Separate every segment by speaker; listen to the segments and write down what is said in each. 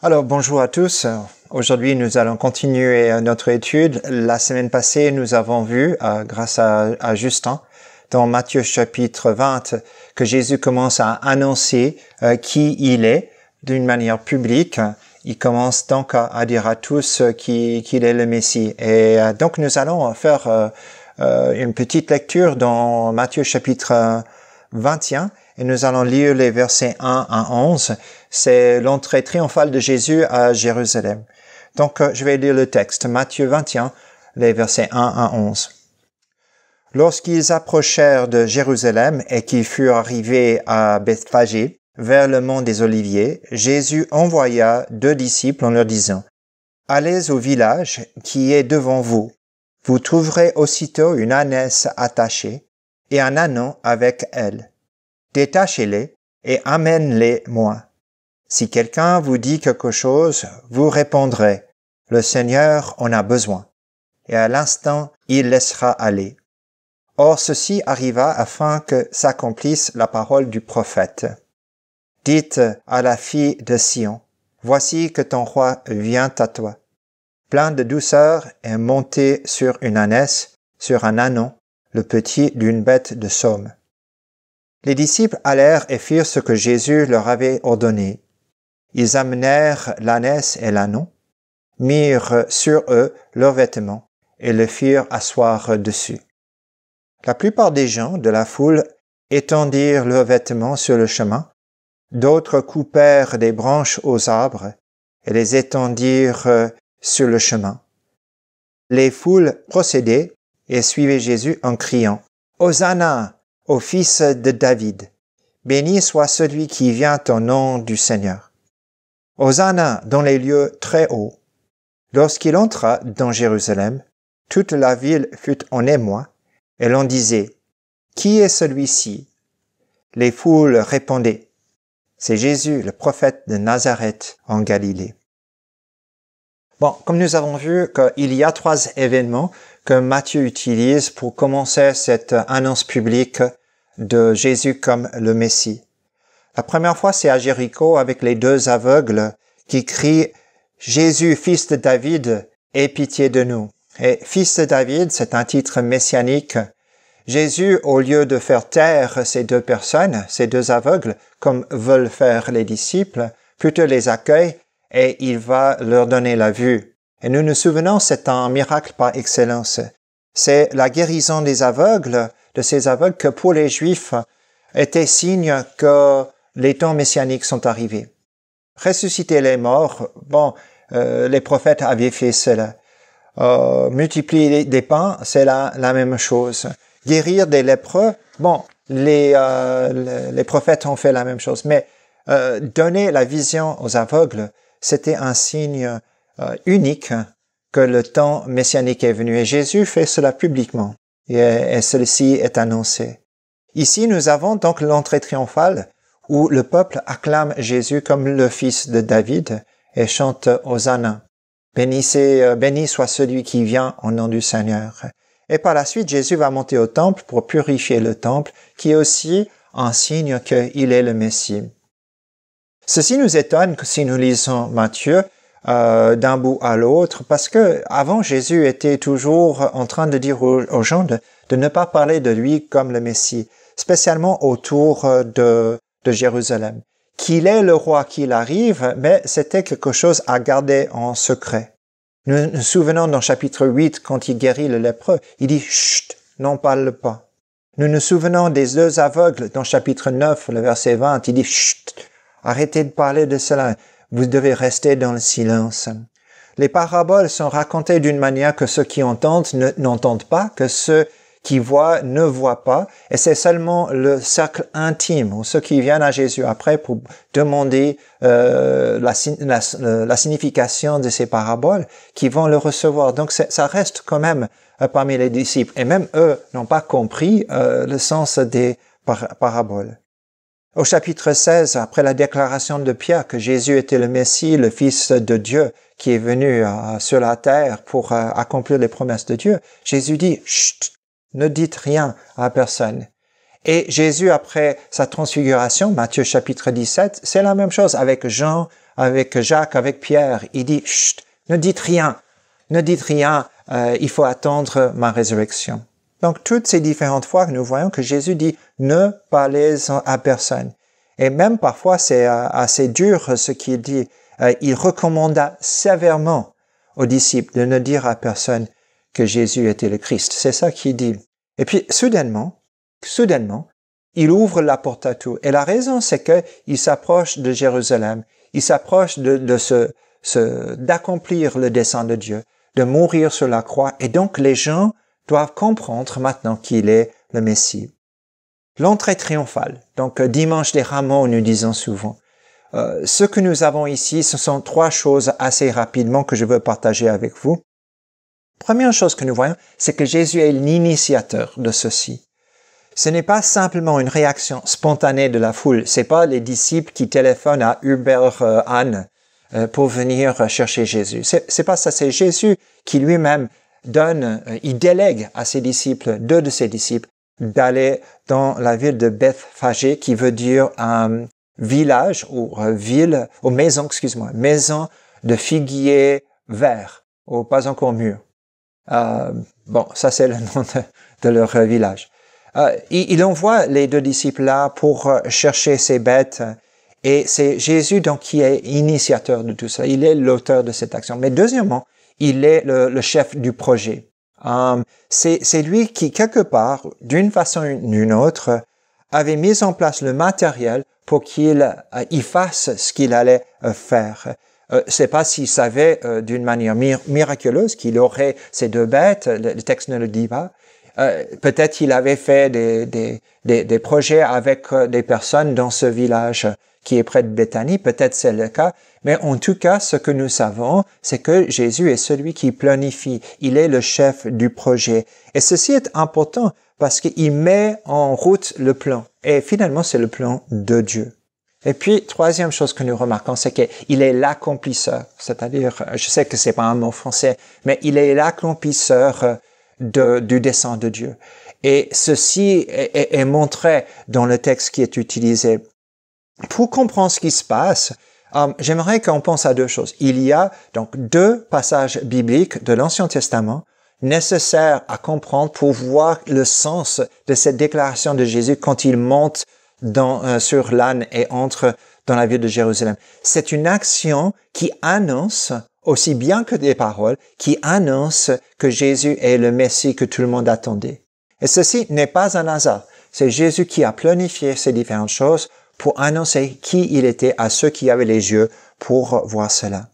Speaker 1: Alors, bonjour à tous. Aujourd'hui, nous allons continuer notre étude. La semaine passée, nous avons vu, grâce à Justin, dans Matthieu chapitre 20, que Jésus commence à annoncer qui il est d'une manière publique. Il commence donc à dire à tous qu'il est le Messie. Et donc, nous allons faire une petite lecture dans Matthieu chapitre 21. Et nous allons lire les versets 1 à 11. C'est l'entrée triomphale de Jésus à Jérusalem. Donc, je vais lire le texte. Matthieu 21, les versets 1 à 11. Lorsqu'ils approchèrent de Jérusalem et qu'ils furent arrivés à Bethphagée, vers le mont des Oliviers, Jésus envoya 2 disciples en leur disant, « Allez au village qui est devant vous. Vous trouverez aussitôt une ânesse attachée et un ânon avec elle. Détachez-les et amène-les moi. Si quelqu'un vous dit quelque chose, vous répondrez, « Le Seigneur en a besoin. » Et à l'instant, il laissera aller. Or ceci arriva afin que s'accomplisse la parole du prophète. Dites à la fille de Sion, « Voici que ton roi vient à toi. Plein de douceur et monté sur une ânesse, sur un ânon, le petit d'une bête de somme. » Les disciples allèrent et firent ce que Jésus leur avait ordonné. Ils amenèrent l'ânesse et l'ânon, mirent sur eux leurs vêtements et le firent asseoir dessus. La plupart des gens de la foule étendirent leurs vêtements sur le chemin, d'autres coupèrent des branches aux arbres et les étendirent sur le chemin. Les foules procédaient et suivaient Jésus en criant « Hosanna ! Au fils de David, béni soit celui qui vient au nom du Seigneur. Hosanna dans les lieux très hauts. » Lorsqu'il entra dans Jérusalem, toute la ville fut en émoi, et l'on disait, « Qui est celui-ci » Les foules répondaient, « C'est Jésus, le prophète de Nazareth en Galilée. » Bon, comme nous avons vu qu'il y a 3 événements que Matthieu utilise pour commencer cette annonce publique de Jésus comme le Messie. La première fois, c'est à Jéricho avec les 2 aveugles qui crient « Jésus, fils de David, aie pitié de nous ». Et « fils de David », c'est un titre messianique. Jésus, au lieu de faire taire ces 2 personnes, ces 2 aveugles, comme veulent faire les disciples, plutôt les accueille et il va leur donner la vue. Et nous nous souvenons, c'est un miracle par excellence. C'est la guérison des aveugles, de ces aveugles, que pour les Juifs était signe que les temps messianiques sont arrivés. Ressusciter les morts, les prophètes avaient fait cela. Multiplier des pains, c'est la même chose. Guérir des lépreux, les prophètes ont fait la même chose. Mais donner la vision aux aveugles, c'était un signe unique que le temps messianique est venu. Et Jésus fait cela publiquement. et celle-ci est annoncée. Ici, nous avons donc l'entrée triomphale où le peuple acclame Jésus comme le fils de David et chante Hosanna. Béni soit celui qui vient au nom du Seigneur. Et par la suite, Jésus va monter au temple pour purifier le temple, qui est aussi un signe qu'il est le Messie. Ceci nous étonne si nous lisons Matthieu d'un bout à l'autre, parce que avant Jésus était toujours en train de dire aux gens de ne pas parler de lui comme le Messie, spécialement autour de Jérusalem. Qu'il est le roi qu'il arrive, mais c'était quelque chose à garder en secret. Nous nous souvenons dans chapitre 8, quand il guérit le lépreux, il dit « Chut, n'en parle pas ». Nous nous souvenons des 2 aveugles dans chapitre 9, le verset 20, il dit « Chut, arrêtez de parler de cela, vous devez rester dans le silence ». Les paraboles sont racontées d'une manière que ceux qui entendent n'entendent pas, que ceux qui voient ne voient pas, et c'est seulement le cercle intime, ou ceux qui viennent à Jésus après pour demander la signification de ces paraboles, qui vont le recevoir. Donc ça reste quand même parmi les disciples, et même eux n'ont pas compris le sens des paraboles. Au chapitre 16, après la déclaration de Pierre que Jésus était le Messie, le Fils de Dieu, qui est venu sur la terre pour accomplir les promesses de Dieu, Jésus dit « Chut, ne dites rien à personne ». Et Jésus, après sa transfiguration, Matthieu chapitre 17, c'est la même chose avec Jean, avec Jacques, avec Pierre. Il dit « Chut, ne dites rien, il faut attendre ma résurrection ». Donc, toutes ces différentes fois que nous voyons que Jésus dit « ne parlez à personne ». Et même parfois, c'est assez dur ce qu'il dit. Il recommanda sévèrement aux disciples de ne dire à personne que Jésus était le Christ. C'est ça qu'il dit. Et puis, soudainement, il ouvre la porte à tout. Et la raison, c'est qu'il s'approche de Jérusalem. Il s'approche d'accomplir le dessein de Dieu, de mourir sur la croix. Et donc, les gens doivent comprendre maintenant qu'il est le Messie. L'entrée triomphale. Donc, dimanche des Rameaux, nous disons souvent. Ce que nous avons ici, ce sont 3 choses assez rapidement que je veux partager avec vous. Première chose que nous voyons, c'est que Jésus est l'initiateur de ceci. Ce n'est pas simplement une réaction spontanée de la foule. C'est pas les disciples qui téléphonent à Hubert Anne pour venir chercher Jésus. C'est pas ça. C'est Jésus qui lui-même il délègue à ses disciples, 2 de ses disciples, d'aller dans la ville de Bethphagée, qui veut dire village ou maison de figuiers verts, ou pas encore mûrs. Ça c'est le nom de leur village. Il envoie les 2 disciples là pour chercher ces bêtes, et c'est Jésus donc qui est initiateur de tout ça. Il est l'auteur de cette action. Mais deuxièmement, il est le chef du projet. C'est lui qui, quelque part, d'une façon ou d'une autre, avait mis en place le matériel pour qu'il fasse ce qu'il allait faire. C'est pas s'il savait d'une manière miraculeuse qu'il aurait ces 2 bêtes, le texte ne le dit pas. Peut-être qu'il avait fait des projets avec des personnes dans ce village qui est près de Béthanie, peut-être c'est le cas, mais en tout cas, ce que nous savons, c'est que Jésus est celui qui planifie, il est le chef du projet. Et ceci est important parce qu'il met en route le plan. Et finalement, c'est le plan de Dieu. Et puis, troisième chose que nous remarquons, c'est qu'il est l'accomplisseur. C'est-à-dire, je sais que c'est pas un mot français, mais il est l'accomplisseur du dessein de Dieu. Et ceci est montré dans le texte qui est utilisé. Pour comprendre ce qui se passe, j'aimerais qu'on pense à 2 choses. Il y a donc 2 passages bibliques de l'Ancien Testament nécessaires à comprendre pour voir le sens de cette déclaration de Jésus quand il monte sur l'âne et entre dans la ville de Jérusalem. C'est une action qui annonce, aussi bien que des paroles, qui annonce que Jésus est le Messie que tout le monde attendait. Et ceci n'est pas un hasard. C'est Jésus qui a planifié ces différentes choses pour annoncer qui il était à ceux qui avaient les yeux pour voir cela.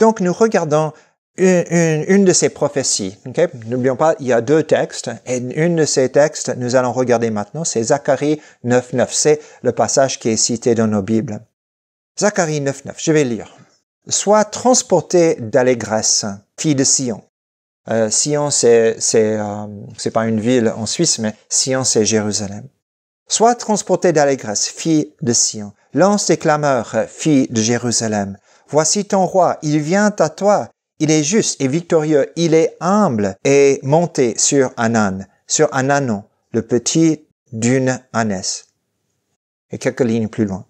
Speaker 1: Donc, nous regardons une de ces prophéties. Okay? N'oublions pas, il y a 2 textes, et une de ces textes, nous allons regarder maintenant, c'est Zacharie 9.9. C'est le passage qui est cité dans nos Bibles. Zacharie 9.9, je vais lire. « Sois transporté d'allégresse, fille de Sion. Sion, c'est pas une ville en Suisse, mais Sion, c'est Jérusalem. Sois transportée d'allégresse, fille de Sion. Lance des clameurs, fille de Jérusalem. Voici ton roi, il vient à toi. Il est juste et victorieux, il est humble et monté sur un ânon, le petit d'une ânesse. Et quelques lignes plus loin.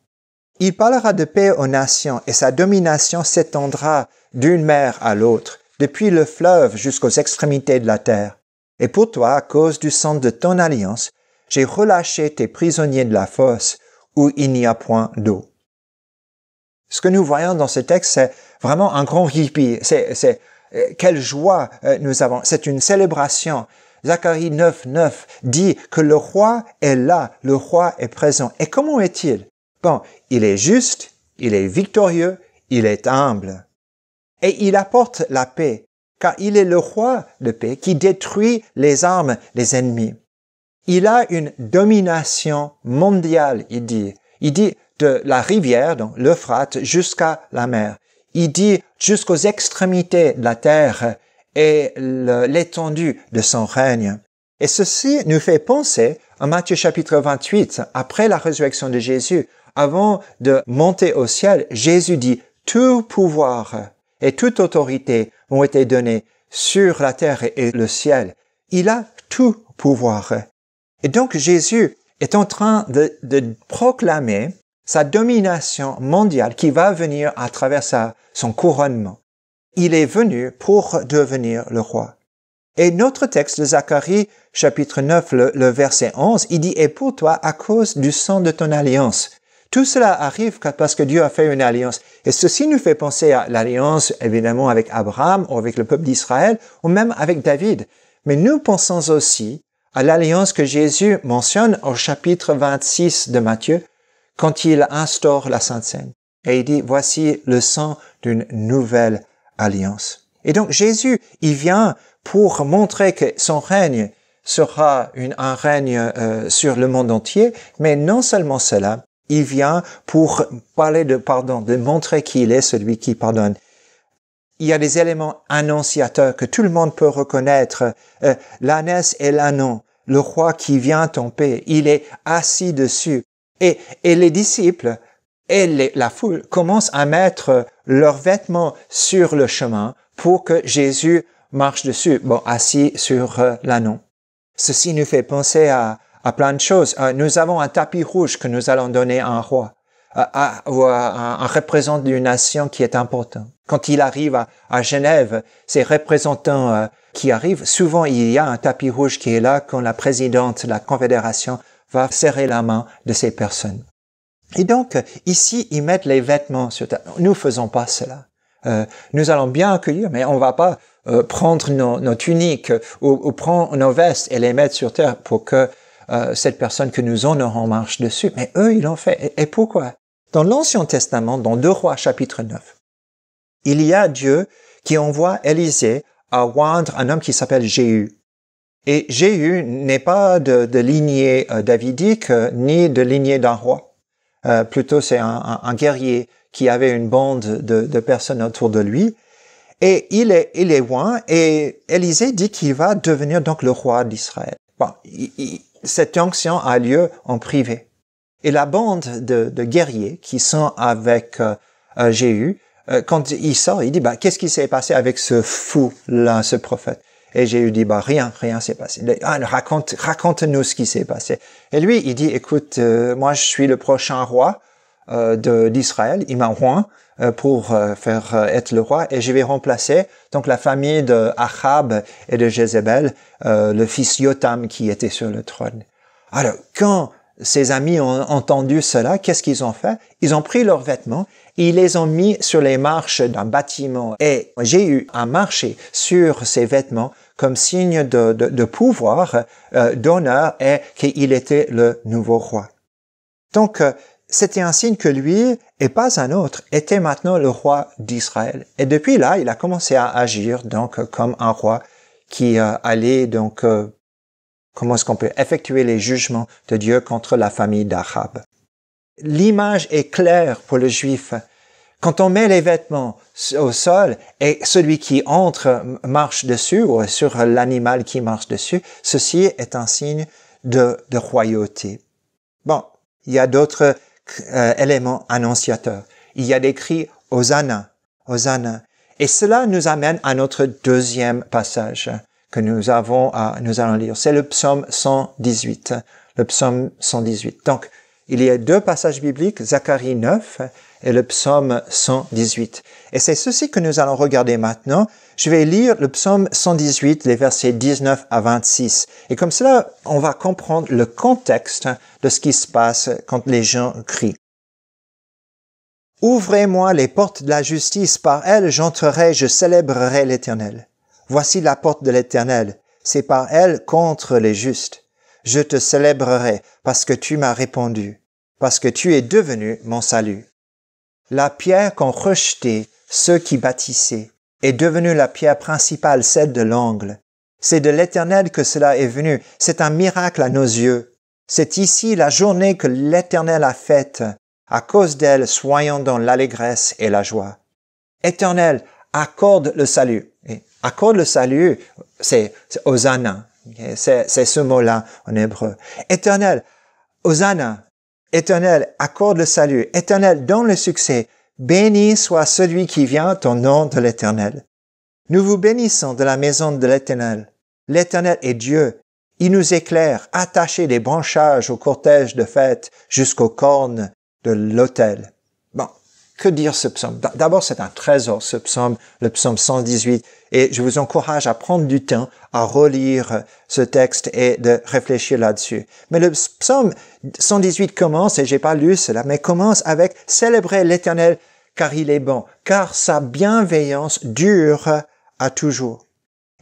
Speaker 1: Il parlera de paix aux nations et sa domination s'étendra d'une mer à l'autre, depuis le fleuve jusqu'aux extrémités de la terre. Et pour toi, à cause du sang de ton alliance, j'ai relâché tes prisonniers de la fosse où il n'y a point d'eau. Ce que nous voyons dans ce texte, c'est vraiment un grand hippie. Quelle joie nous avons. C'est une célébration. Zacharie 9:9 dit que le roi est là, le roi est présent. Et comment est-il? Bon, il est juste, il est victorieux, il est humble. Et il apporte la paix, car il est le roi de paix qui détruit les armes des ennemis. Il a une domination mondiale, il dit. Il dit de la rivière, donc l'Euphrate, jusqu'à la mer. Il dit jusqu'aux extrémités de la terre et l'étendue de son règne. Et ceci nous fait penser à Matthieu chapitre 28, après la résurrection de Jésus. Avant de monter au ciel, Jésus dit « Tout pouvoir et toute autorité m'ont été donnés sur la terre et le ciel. » Il a tout pouvoir. Et donc Jésus est en train de proclamer sa domination mondiale qui va venir à travers son couronnement. Il est venu pour devenir le roi. Et notre texte de Zacharie, chapitre 9, le verset 11, il dit « Et pour toi, à cause du sang de ton alliance ». Tout cela arrive parce que Dieu a fait une alliance. Et ceci nous fait penser à l'alliance, évidemment, avec Abraham ou avec le peuple d'Israël, ou même avec David. Mais nous pensons aussi à l'alliance que Jésus mentionne au chapitre 26 de Matthieu, quand il instaure la Sainte Seine. Et il dit, voici le sang d'une nouvelle alliance. Et donc Jésus, il vient pour montrer que son règne sera un règne sur le monde entier, mais non seulement cela, il vient pour parler de pardon, de montrer qu'il est celui qui pardonne. Il y a des éléments annonciateurs que tout le monde peut reconnaître. L'ânesse et l'ânon, le roi qui vient en paix, il est assis dessus. Et les disciples et la foule commencent à mettre leurs vêtements sur le chemin pour que Jésus marche dessus, assis sur l'ânon. Ceci nous fait penser à plein de choses. Nous avons un tapis rouge que nous allons donner à un roi, ou à un représentant d'une nation qui est important. Quand il arrive à Genève, ces représentants qui arrivent, souvent il y a un tapis rouge qui est là quand la présidente de la Confédération va serrer la main de ces personnes. Et donc, ici, ils mettent les vêtements sur terre. Nous faisons pas cela. Nous allons bien accueillir, mais on va pas prendre nos tuniques ou prendre nos vestes et les mettre sur terre pour que cette personne que nous honorons marche dessus. Mais eux, ils l'ont fait. Et pourquoi? Dans l'Ancien Testament, dans 2 Rois chapitre 9, il y a Dieu qui envoie Élisée à oindre un homme qui s'appelle Jéhu. Et Jéhu n'est pas de lignée davidique, ni de lignée d'un roi. Plutôt, c'est un guerrier qui avait une bande de personnes autour de lui. Et il est oint, et Élisée dit qu'il va devenir donc le roi d'Israël. Bon, cette onction a lieu en privé. Et la bande de guerriers qui sont avec Jéhu, quand il sort, il dit, qu'est-ce qui s'est passé avec ce fou-là, ce prophète? Et Jéhu dit, rien s'est passé. Raconte-nous ce qui s'est passé. Et lui, il dit, écoute, moi je suis le prochain roi d'Israël, il m'a oint pour faire être le roi, et je vais remplacer donc la famille de Achab et de Jézabel, le fils Jotham qui était sur le trône. Alors, quand ses amis ont entendu cela, qu'est-ce qu'ils ont fait? Ils ont pris leurs vêtements, ils les ont mis sur les marches d'un bâtiment, et Jéhu a marché sur ces vêtements comme signe de pouvoir, d'honneur, et qu'il était le nouveau roi. Donc, c'était un signe que lui, et pas un autre, était maintenant le roi d'Israël. Et depuis là, il a commencé à agir donc comme un roi qui allait donc, comment est-ce qu'on peut effectuer les jugements de Dieu contre la famille d'Achab. L'image est claire pour le Juif Quand on met les vêtements au sol et celui qui entre marche dessus ou sur l'animal qui marche dessus, ceci est un signe de royauté. Bon, il y a d'autres éléments annonciateurs. Il y a des cris « Hosanna, Hosanna ». Et cela nous amène à notre deuxième passage que nous allons lire. C'est le psaume 118. Le psaume 118. Donc, il y a deux passages bibliques, Zacharie 9 et le psaume 118. Et c'est ceci que nous allons regarder maintenant. Je vais lire le psaume 118, les versets 19 à 26. Et comme cela, on va comprendre le contexte de ce qui se passe quand les gens crient. « Ouvrez-moi les portes de la justice, par elles j'entrerai, je célébrerai l'Éternel. Voici la porte de l'Éternel, c'est par elle contre les justes. Je te célébrerai parce que tu m'as répondu, parce que tu es devenu mon salut. La pierre qu'ont rejetée ceux qui bâtissaient est devenue la pierre principale, celle de l'angle. C'est de l'Éternel que cela est venu. C'est un miracle à nos yeux. C'est ici la journée que l'Éternel a faite. À cause d'elle, soyons dans l'allégresse et la joie. Éternel, accorde le salut. Et accorde le salut, c'est Hosanna. C'est ce mot-là en hébreu. Éternel, Hosanna. Éternel, accorde le salut. Éternel, donne le succès. Béni soit celui qui vient au nom de l'Éternel. Nous vous bénissons de la maison de l'Éternel. L'Éternel est Dieu. Il nous éclaire, attaché des branchages au cortège de fête jusqu'aux cornes de l'autel. Bon, que dire ce psaume? D'abord, c'est un trésor, ce psaume, le psaume 118, et je vous encourage à prendre du temps à relire ce texte et de réfléchir là-dessus. Mais le psaume 118 commence, et j'ai pas lu cela, mais commence avec « Célébrez l'Éternel car il est bon, car sa bienveillance dure à toujours ».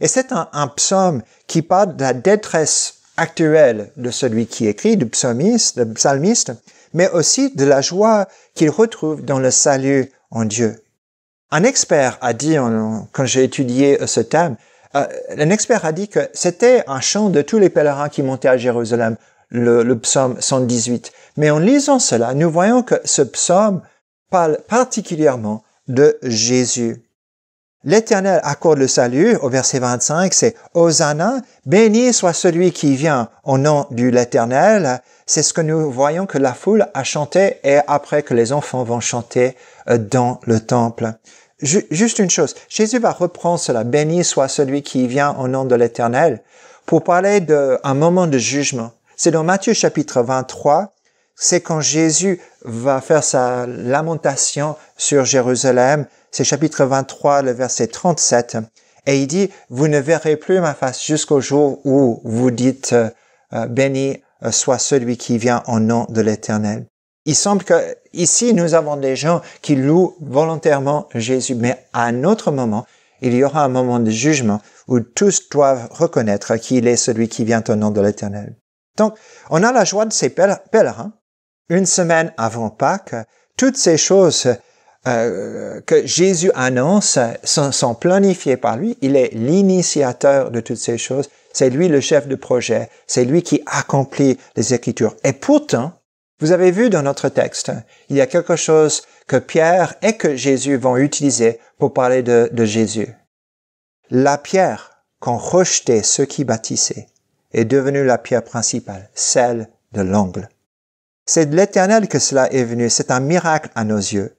Speaker 1: Et c'est un psaume qui parle de la détresse actuelle de celui qui écrit, du psalmiste, mais aussi de la joie qu'il retrouve dans le salut en Dieu. Un expert a dit, quand j'ai étudié ce thème, un expert a dit que c'était un chant de tous les pèlerins qui montaient à Jérusalem, le psaume 118. Mais en lisant cela, nous voyons que ce psaume parle particulièrement de Jésus. L'Éternel accorde le salut, au verset 25, c'est « Hosanna, béni soit celui qui vient au nom de l'Éternel ». C'est ce que nous voyons que la foule a chanté et après que les enfants vont chanter dans le temple. Juste une chose, Jésus va reprendre cela, « Béni soit celui qui vient au nom de l'Éternel » pour parler d'un moment de jugement. C'est dans Matthieu chapitre 23, c'est quand Jésus va faire sa lamentation sur Jérusalem. C'est chapitre 23, le verset 37. Et il dit, « Vous ne verrez plus ma face jusqu'au jour où vous dites béni soit celui qui vient au nom de l'Éternel. » Il semble que ici nous avons des gens qui louent volontairement Jésus, mais à un autre moment, il y aura un moment de jugement où tous doivent reconnaître qu'il est celui qui vient au nom de l'Éternel. Donc, on a la joie de ces pèlerins. Une semaine avant Pâques, toutes ces choses que Jésus annonce sont planifiées par lui. Il est l'initiateur de toutes ces choses. C'est lui le chef de projet. C'est lui qui accomplit les Écritures. Et pourtant, vous avez vu dans notre texte, il y a quelque chose que Pierre et que Jésus vont utiliser pour parler de Jésus. La pierre qu'ont rejeté ceux qui bâtissaient est devenue la pierre principale, celle de l'angle. C'est de l'Éternel que cela est venu. C'est un miracle à nos yeux.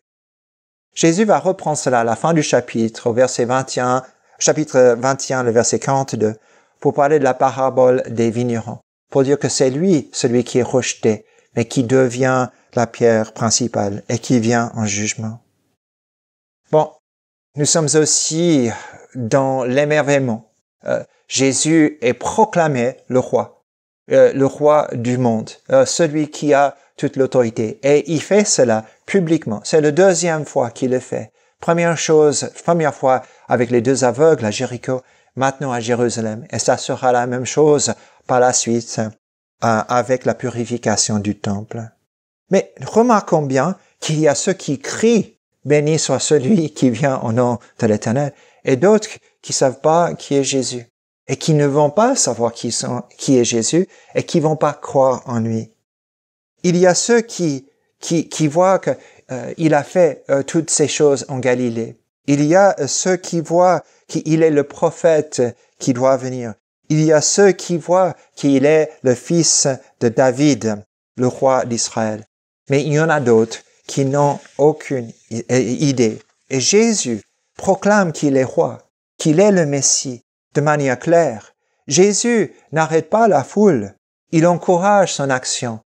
Speaker 1: Jésus va reprendre cela à la fin du chapitre, au verset 21, chapitre 21, le verset 42, pour parler de la parabole des vignerons, pour dire que c'est lui, celui qui est rejeté, mais qui devient la pierre principale et qui vient en jugement. Bon, nous sommes aussi dans l'émerveillement. Jésus est proclamé le roi du monde, celui qui a toute l'autorité. Et il fait cela publiquement. C'est la deuxième fois qu'il le fait. Première fois avec les deux aveugles à Jéricho, maintenant à Jérusalem. Et ça sera la même chose par la suite avec la purification du temple. Mais remarquons bien qu'il y a ceux qui crient « Béni soit celui qui vient au nom de l'Éternel » et d'autres qui savent pas qui est Jésus et qui ne vont pas savoir qui est Jésus et qui vont pas croire en lui. Il y a ceux qui voient que il a fait toutes ces choses en Galilée. Il y a ceux qui voient qu'il est le prophète qui doit venir. Il y a ceux qui voient qu'il est le fils de David, le roi d'Israël. Mais il y en a d'autres qui n'ont aucune idée. Et Jésus proclame qu'il est roi, qu'il est le Messie, de manière claire. Jésus n'arrête pas la foule. Il encourage son action.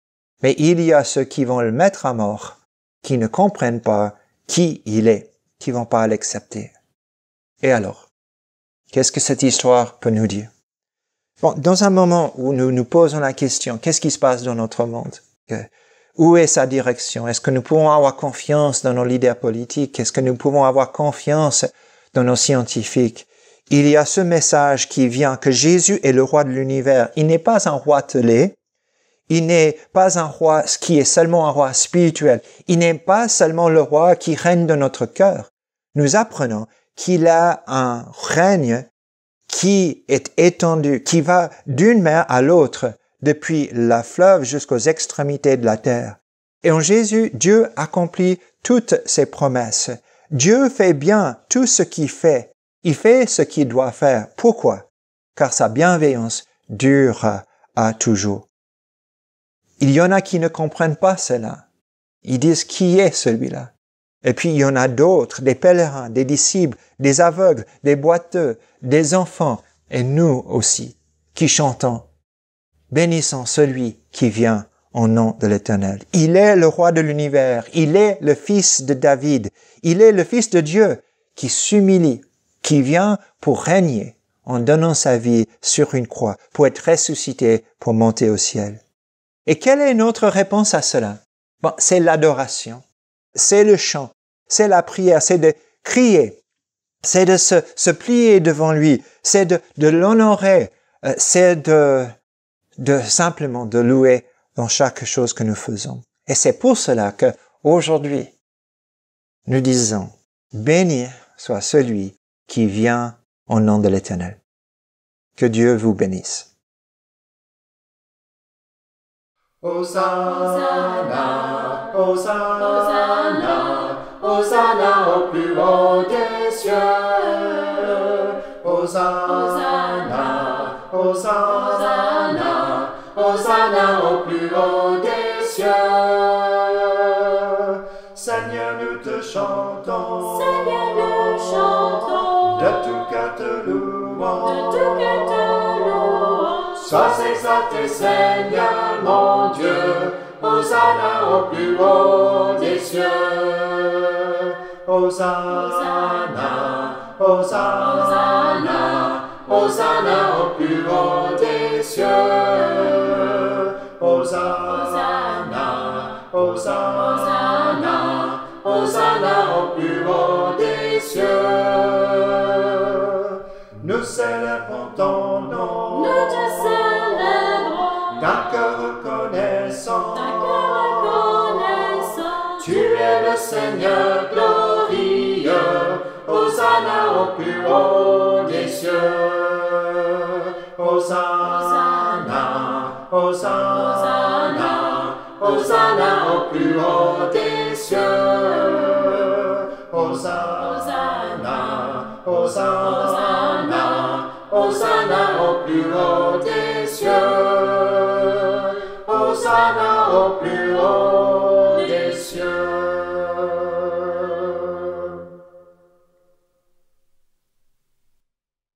Speaker 1: Mais il y a ceux qui vont le mettre à mort, qui ne comprennent pas qui il est, qui vont pas l'accepter. Et alors, qu'est-ce que cette histoire peut nous dire? Bon, dans un moment où nous nous posons la question, qu'est-ce qui se passe dans notre monde? Où est sa direction? Est-ce que nous pouvons avoir confiance dans nos leaders politiques? Est-ce que nous pouvons avoir confiance dans nos scientifiques? Il y a ce message qui vient que Jésus est le roi de l'univers. Il n'est pas un roi telé. Il n'est pas un roi qui est seulement un roi spirituel. Il n'est pas seulement le roi qui règne dans notre cœur. Nous apprenons qu'il a un règne qui est étendu, qui va d'une mer à l'autre, depuis la fleuve jusqu'aux extrémités de la terre. Et en Jésus, Dieu accomplit toutes ses promesses. Dieu fait bien tout ce qu'il fait. Il fait ce qu'il doit faire. Pourquoi? Car sa bienveillance dure à toujours. Il y en a qui ne comprennent pas cela. Ils disent qui est celui-là? Et puis il y en a d'autres, des pèlerins, des disciples, des aveugles, des boiteux, des enfants, et nous aussi, qui chantons. Bénissons celui qui vient au nom de l'Éternel. Il est le roi de l'univers, il est le fils de David, il est le fils de Dieu qui s'humilie, qui vient pour régner en donnant sa vie sur une croix, pour être ressuscité, pour monter au ciel. Et quelle est notre réponse à cela? Bon, c'est l'adoration, c'est le chant, c'est la prière, c'est de crier, c'est de se plier devant lui, c'est de l'honorer, c'est de simplement de louer dans chaque chose que nous faisons. Et c'est pour cela que aujourd'hui, nous disons, béni soit celui qui vient au nom de l'Éternel. Que Dieu vous bénisse.
Speaker 2: Hosanna, Hosanna, Hosanna au plus haut des cieux. Hosanna, Hosanna, Hosanna au plus haut des cieux. Seigneur, nous te chantons,
Speaker 3: Seigneur, nous chantons,
Speaker 2: de tout cœur te louons,
Speaker 3: de tout cœur te louons.
Speaker 2: Sois exalté, Seigneur, mon Dieu, Hosanna au plus haut des cieux. Hosanna, Hosanna, Hosanna au plus haut des cieux. Hosanna, Hosanna, Hosanna au plus haut des cieux. Nous célébrons ton nom,
Speaker 3: Nous te célébrons,
Speaker 2: d'un cœur reconnaissant. Tu es le Seigneur glorieux, Hosanna au plus haut des cieux. Hosanna, Hosanna, Hosanna au plus haut des cieux. Hosanna, Hosanna, Hosanna au plus haut